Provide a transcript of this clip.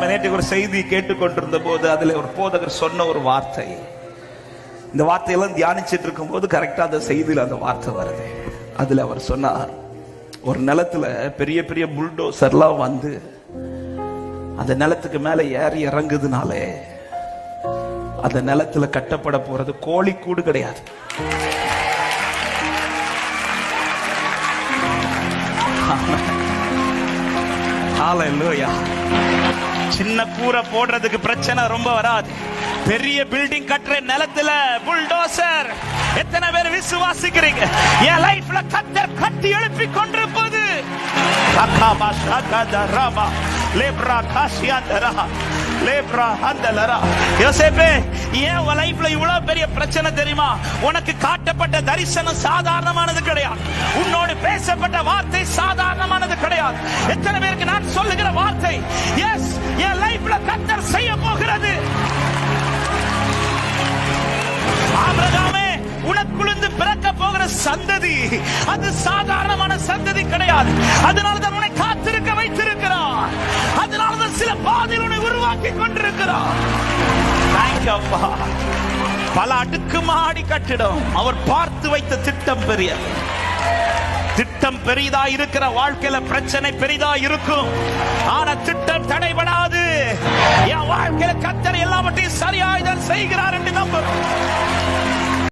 நேற்று ஒரு செய்தி கேட்டுக்கொண்டிருந்த போது அதுல ஒரு போதகர் சொன்ன ஒரு வார்த்தை, இந்த வார்த்தையெல்லாம் தியானிச்சிட்டு இருக்கும் போது கரெக்டா அந்த செய்தியில் அந்த வார்த்தை வருது. அதுல அவர் சொன்னார், ஒரு நிலத்துல பெரிய பெரிய புல்டோசர்லாம் வந்து அந்த நிலத்துக்கு மேல ஏறி இறங்குதுனாலே அந்த நிலத்துல கட்டப்பட போறது கோழி கூடு கிடையாது. ஹல்லேலூயா. சின்ன கூரை போடுறதுக்கு பிரச்சனை ரொம்ப வராது. பெரிய பில்டிங் கட்டுற நிலத்துல புல்டோசர். எத்தனை பேர் விசுவாசிக்கிறீங்க? என் லைஃப்ல கர்த்தர் கட்டி எழுப்பி கொண்டிருப்பது. யோசேப்பே, ஏன் உன் லைஃப்ல இவ்வளவு பெரிய பிரச்சனை தெரியுமா? உனக்கு காட்டப்பட்ட தரிசனம் சாதாரணமானது கிடையாது. உன்னோடு பேசப்பட்ட வார்த்தை சாதாரணமானது கிடையாது. எத்தனை பேருக்கு நான் சொல்லுகிற வார்த்தை, எஸ், என் லைஃப்ல கர்த்தர் செய்ய போகிறது. ஆபிரகாமே, உனக்குள்ளிருந்து பிறக்க போகிற சந்ததி அது சாதாரணமான சந்ததி கிடையாது. அதனாலதான் உன்னை காத்திருக்க வைத்திருக்கிறார். அதனாலதான் சில பாதையில் உன்னை உருவாக்கி கொண்டிருக்கிறார். பல அடுக்குமாடி கட்டிடம். அவர் பார்த்து வைத்த திட்டம் பெரிய திட்டம். பெரிதா இருக்கிற வாழ்க்கையில பிரச்சனை பெரிதா இருக்கும், ஆனா திட்டம் தடைபடாது. என் வாழ்க்கையில கர்த்தர் எல்லாவற்றையும் சரியாய்தான் செய்கிறார் என்று நம்புறோம்.